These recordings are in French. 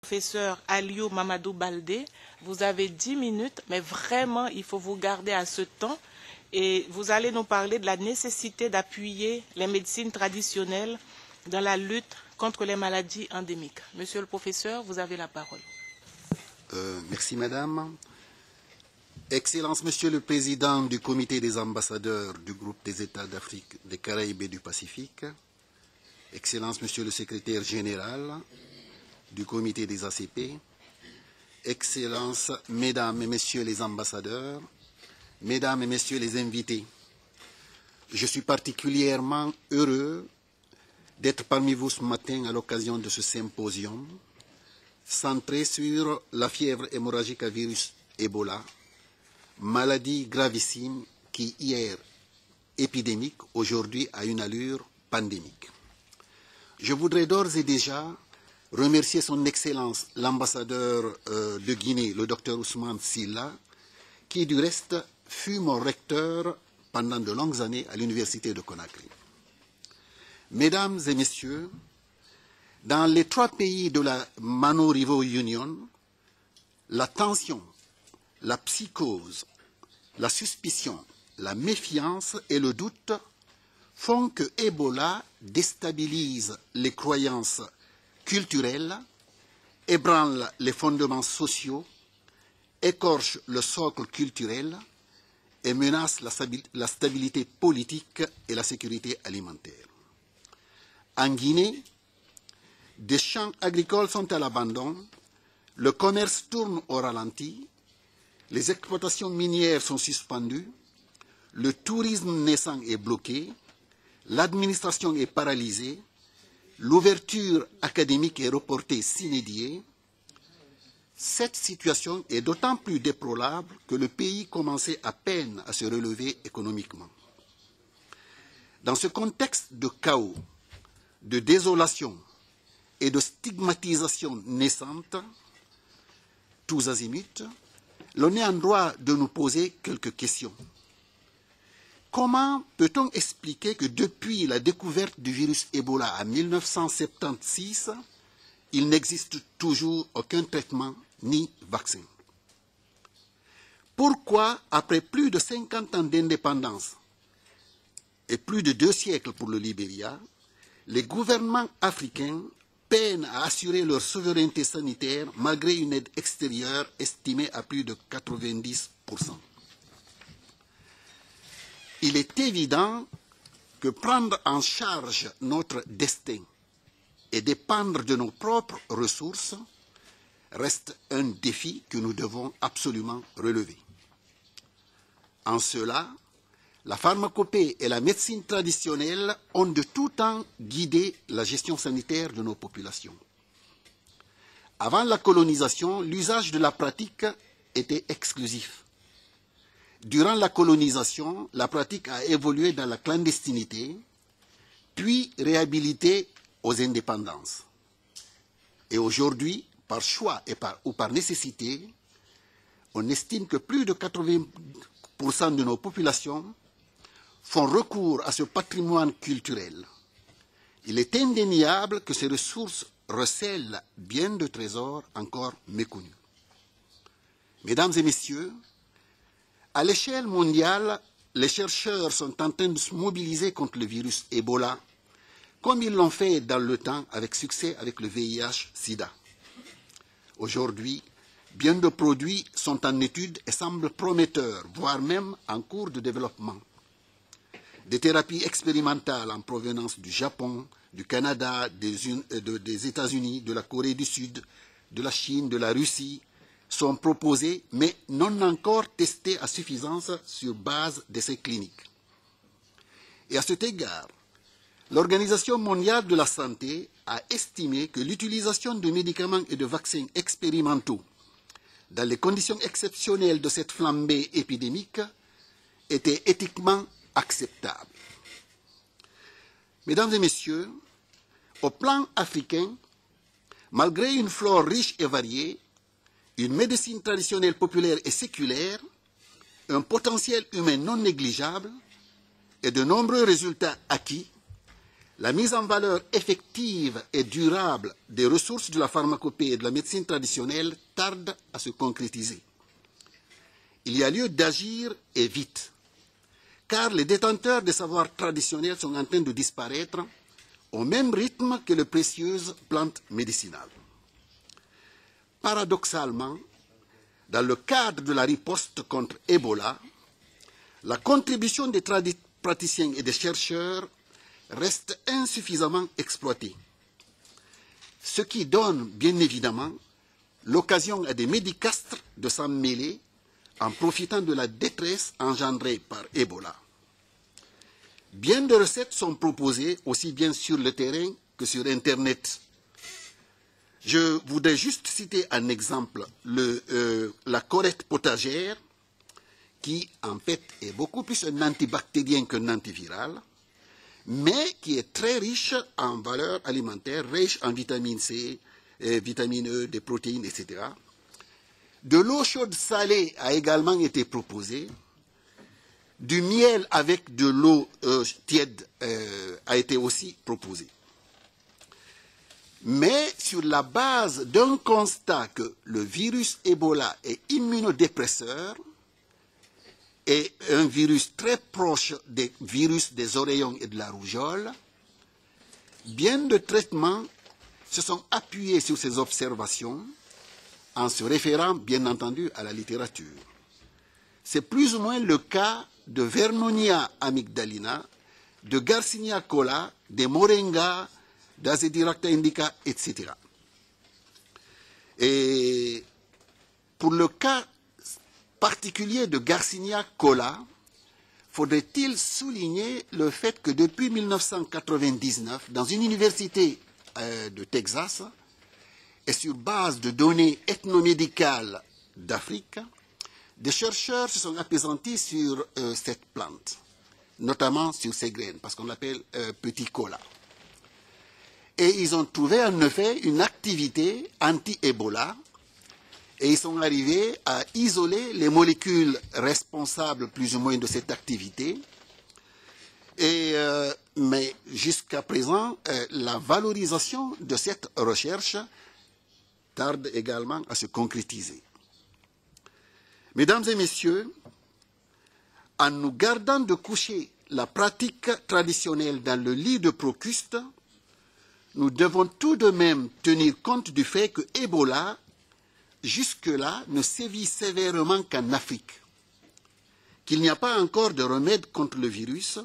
Professeur Aliou Mamadou Baldé, vous avez 10 minutes, mais vraiment, il faut vous garder à ce temps. Et vous allez nous parler de la nécessité d'appuyer les médecines traditionnelles dans la lutte contre les maladies endémiques. Monsieur le professeur, vous avez la parole. Merci, madame. Excellence, monsieur le président du comité des ambassadeurs du groupe des États d'Afrique, des Caraïbes et du Pacifique. Excellence, monsieur le secrétaire général du comité des ACP. Excellence, mesdames et messieurs les ambassadeurs, mesdames et messieurs les invités. Je suis particulièrement heureux d'être parmi vous ce matin à l'occasion de ce symposium centré sur la fièvre hémorragique à virus Ebola, maladie gravissime qui hier épidémique, aujourd'hui a une allure pandémique. Je voudrais d'ores et déjà remercier son Excellence l'ambassadeur de Guinée, le docteur Ousmane Sylla, qui du reste fut mon recteur pendant de longues années à l'université de Conakry. Mesdames et messieurs, dans les 3 pays de la Mano River Union, la tension, la psychose, la suspicion, la méfiance et le doute font que Ebola déstabilise les croyances culturelles, ébranle les fondements sociaux, écorche le socle culturel et menace la stabilité politique et la sécurité alimentaire. En Guinée, des champs agricoles sont à l'abandon, le commerce tourne au ralenti, les exploitations minières sont suspendues, le tourisme naissant est bloqué, l'administration est paralysée, l'ouverture académique est reportée sine die. Cette situation est d'autant plus déplorable que le pays commençait à peine à se relever économiquement. Dans ce contexte de chaos, de désolation et de stigmatisation naissante, tous azimuts, l'on est en droit de nous poser quelques questions. Comment peut-on expliquer que depuis la découverte du virus Ebola en 1976, il n'existe toujours aucun traitement ni vaccin? Pourquoi, après plus de 50 ans d'indépendance et plus de 2 siècles pour le Libéria, les gouvernements africains peinent à assurer leur souveraineté sanitaire malgré une aide extérieure estimée à plus de 90%? Il est évident que prendre en charge notre destin et dépendre de nos propres ressources reste un défi que nous devons absolument relever. En cela, la pharmacopée et la médecine traditionnelle ont de tout temps guidé la gestion sanitaire de nos populations. Avant la colonisation, l'usage de la pratique était exclusif. Durant la colonisation, la pratique a évolué dans la clandestinité, puis réhabilité aux indépendances. Et aujourd'hui, par choix ou par nécessité, on estime que plus de 80% de nos populations font recours à ce patrimoine culturel. Il est indéniable que ces ressources recèlent bien de trésors encore méconnus. Mesdames et messieurs, à l'échelle mondiale, les chercheurs sont en train de se mobiliser contre le virus Ebola, comme ils l'ont fait dans le temps avec succès avec le VIH-Sida. Aujourd'hui, bien de produits sont en étude et semblent prometteurs, voire même en cours de développement. Des thérapies expérimentales en provenance du Japon, du Canada, des États-Unis, de la Corée du Sud, de la Chine, de la Russie, sont proposées, mais non encore testées à suffisance sur base d'essais cliniques. Et à cet égard, l'Organisation mondiale de la santé a estimé que l'utilisation de médicaments et de vaccins expérimentaux dans les conditions exceptionnelles de cette flambée épidémique était éthiquement acceptable. Mesdames et messieurs, au plan africain, malgré une flore riche et variée, une médecine traditionnelle populaire et séculaire, un potentiel humain non négligeable et de nombreux résultats acquis, La mise en valeur effective et durable des ressources de la pharmacopée et de la médecine traditionnelle tarde à se concrétiser. Il y a lieu d'agir et vite, car les détenteurs des savoirs traditionnels sont en train de disparaître au même rythme que les précieuses plantes médicinales. Paradoxalement, dans le cadre de la riposte contre Ebola, la contribution des praticiens et des chercheurs reste insuffisamment exploitée, ce qui donne bien évidemment l'occasion à des médicastres de s'en mêler en profitant de la détresse engendrée par Ebola. Bien de recettes sont proposées aussi bien sur le terrain que sur Internet. Je voudrais juste citer un exemple, la corette potagère, qui en fait est beaucoup plus un antibactérien qu'un antiviral, mais qui est très riche en valeurs alimentaires, riche en vitamine C, vitamine E, des protéines, etc. De l'eau chaude salée a également été proposée. Du miel avec de l'eau tiède a été aussi proposé. Mais sur la base d'un constat que le virus Ebola est immunodépresseur et un virus très proche des virus des oreillons et de la rougeole, bien de traitements se sont appuyés sur ces observations en se référant, bien entendu, à la littérature. C'est plus ou moins le cas de Vernonia amygdalina, de Garcinia cola, de Moringa, d'Azedirachta indica, etc. Et pour le cas particulier de Garcinia cola, faudrait-il souligner le fait que depuis 1999, dans une université de Texas, et sur base de données ethnomédicales d'Afrique, des chercheurs se sont appesantis sur cette plante, notamment sur ses graines, parce qu'on l'appelle petit cola. Et ils ont trouvé en effet une activité anti-Ebola, et ils sont arrivés à isoler les molécules responsables plus ou moins de cette activité. Mais jusqu'à présent, la valorisation de cette recherche tarde également à se concrétiser. Mesdames et messieurs, en nous gardant de coucher la pratique traditionnelle dans le lit de Procuste, nous devons tout de même tenir compte du fait que Ebola, jusque-là, ne sévit sévèrement qu'en Afrique, qu'il n'y a pas encore de remède contre le virus,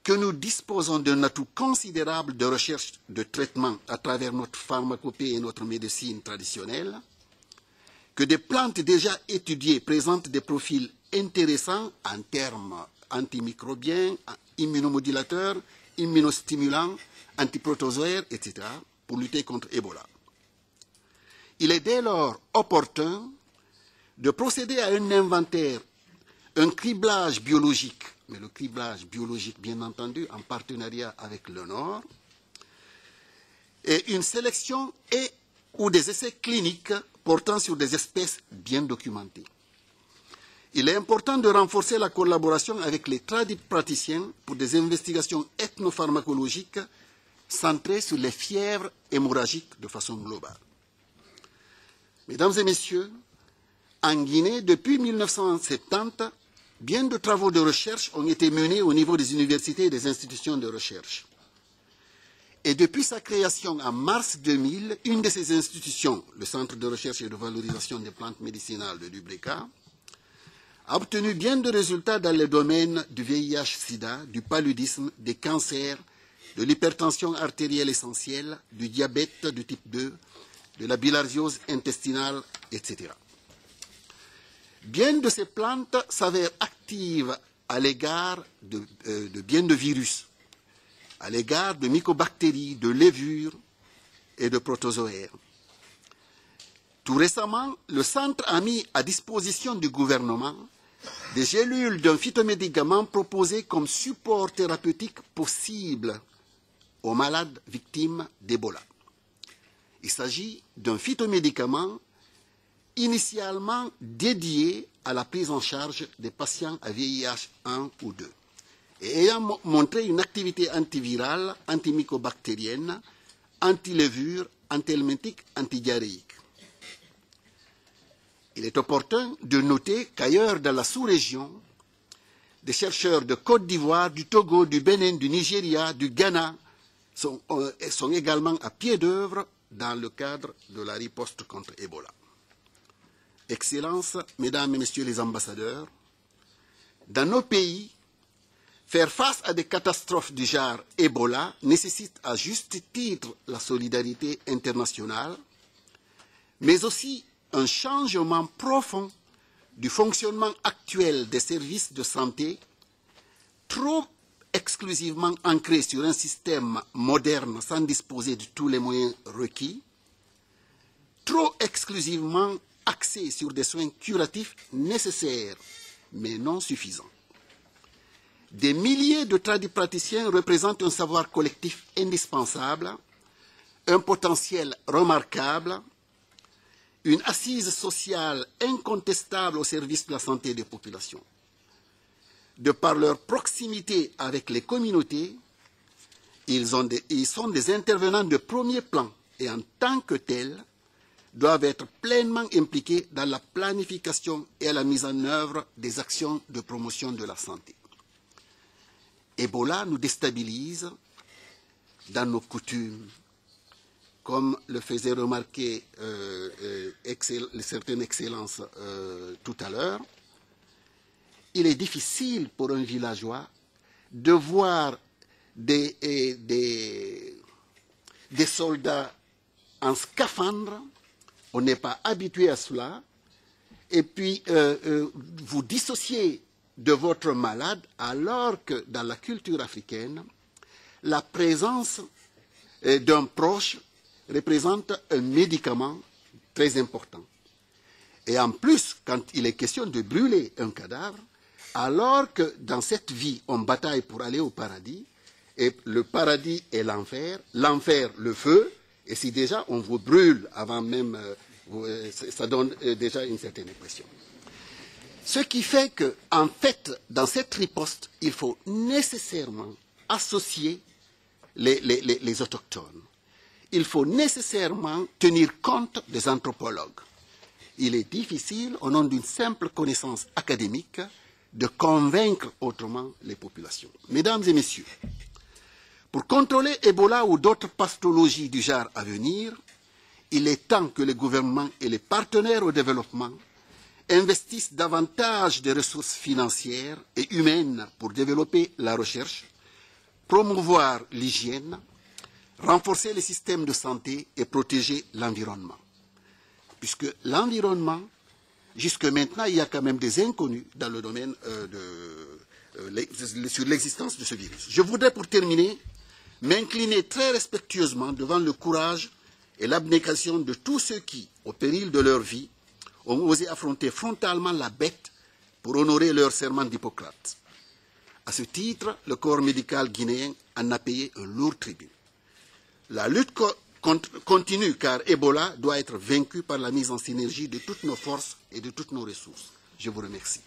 que nous disposons d'un atout considérable de recherche de traitement à travers notre pharmacopée et notre médecine traditionnelle, que des plantes déjà étudiées présentent des profils intéressants en termes antimicrobiens, immunomodulateurs, immunostimulants, antiprotozoaires, etc., pour lutter contre Ebola. Il est dès lors opportun de procéder à un inventaire, un criblage biologique, mais le criblage biologique, bien entendu, en partenariat avec le Nord, et une sélection ou des essais cliniques portant sur des espèces bien documentées. Il est important de renforcer la collaboration avec les praticiens pour des investigations ethnopharmacologiques centrées sur les fièvres hémorragiques de façon globale. Mesdames et messieurs, en Guinée, depuis 1970, bien de travaux de recherche ont été menés au niveau des universités et des institutions de recherche. Et depuis sa création en mars 2000, une de ces institutions, le Centre de recherche et de valorisation des plantes médicinales de Lubreka, a obtenu bien de résultats dans les domaines du VIH-Sida, du paludisme, des cancers, de l'hypertension artérielle essentielle, du diabète de type 2, de la bilharziose intestinale, etc. Bien de ces plantes s'avèrent actives à l'égard de bien de virus, à l'égard de mycobactéries, de levures et de protozoaires. Tout récemment, le centre a mis à disposition du gouvernement des gélules d'un phytomédicament proposé comme support thérapeutique possible aux malades victimes d'Ebola. Il s'agit d'un phytomédicament initialement dédié à la prise en charge des patients à VIH 1 ou 2. et ayant montré une activité antivirale, antimycobactérienne, anti-levure, anti-helminthique, antidiarrhéique. Il est opportun de noter qu'ailleurs dans la sous-région, des chercheurs de Côte d'Ivoire, du Togo, du Bénin, du Nigeria, du Ghana sont également à pied d'œuvre dans le cadre de la riposte contre Ebola. Excellences, Mesdames et Messieurs les ambassadeurs, dans nos pays, faire face à des catastrophes du genre Ebola nécessite à juste titre la solidarité internationale, mais aussi un changement profond du fonctionnement actuel des services de santé, trop exclusivement ancré sur un système moderne sans disposer de tous les moyens requis, trop exclusivement axé sur des soins curatifs nécessaires mais non suffisants. Des milliers de tradipraticiens représentent un savoir collectif indispensable, un potentiel remarquable, une assise sociale incontestable au service de la santé des populations. De par leur proximité avec les communautés, ils sont des intervenants de premier plan et en tant que tels, doivent être pleinement impliqués dans la planification et la mise en œuvre des actions de promotion de la santé. Ebola nous déstabilise dans nos coutumes, comme le faisait remarquer certaines excellences tout à l'heure. Il est difficile pour un villageois de voir des soldats en scaphandre. On n'est pas habitué à cela. Et puis, vous dissociez de votre malade alors que dans la culture africaine, la présence d'un proche représente un médicament très important. Et en plus, quand il est question de brûler un cadavre, alors que dans cette vie, on bataille pour aller au paradis, et le paradis est l'enfer, l'enfer le feu, et si déjà on vous brûle avant même, ça donne déjà une certaine impression. Ce qui fait que, en fait, dans cette riposte, il faut nécessairement associer les autochtones. Il faut nécessairement tenir compte des anthropologues. Il est difficile, au nom d'une simple connaissance académique, de convaincre autrement les populations. Mesdames et messieurs, pour contrôler Ebola ou d'autres pathologies du genre à venir, il est temps que les gouvernements et les partenaires au développement investissent davantage de ressources financières et humaines pour développer la recherche, promouvoir l'hygiène, renforcer les systèmes de santé et protéger l'environnement. Puisque l'environnement, jusque maintenant, il y a quand même des inconnus dans le domaine sur l'existence de ce virus. Je voudrais, pour terminer, m'incliner très respectueusement devant le courage et l'abnégation de tous ceux qui, au péril de leur vie, ont osé affronter frontalement la bête pour honorer leur serment d'Hippocrate. À ce titre, le corps médical guinéen en a payé un lourd tribut. La lutte continue car Ebola doit être vaincu par la mise en synergie de toutes nos forces et de toutes nos ressources. Je vous remercie.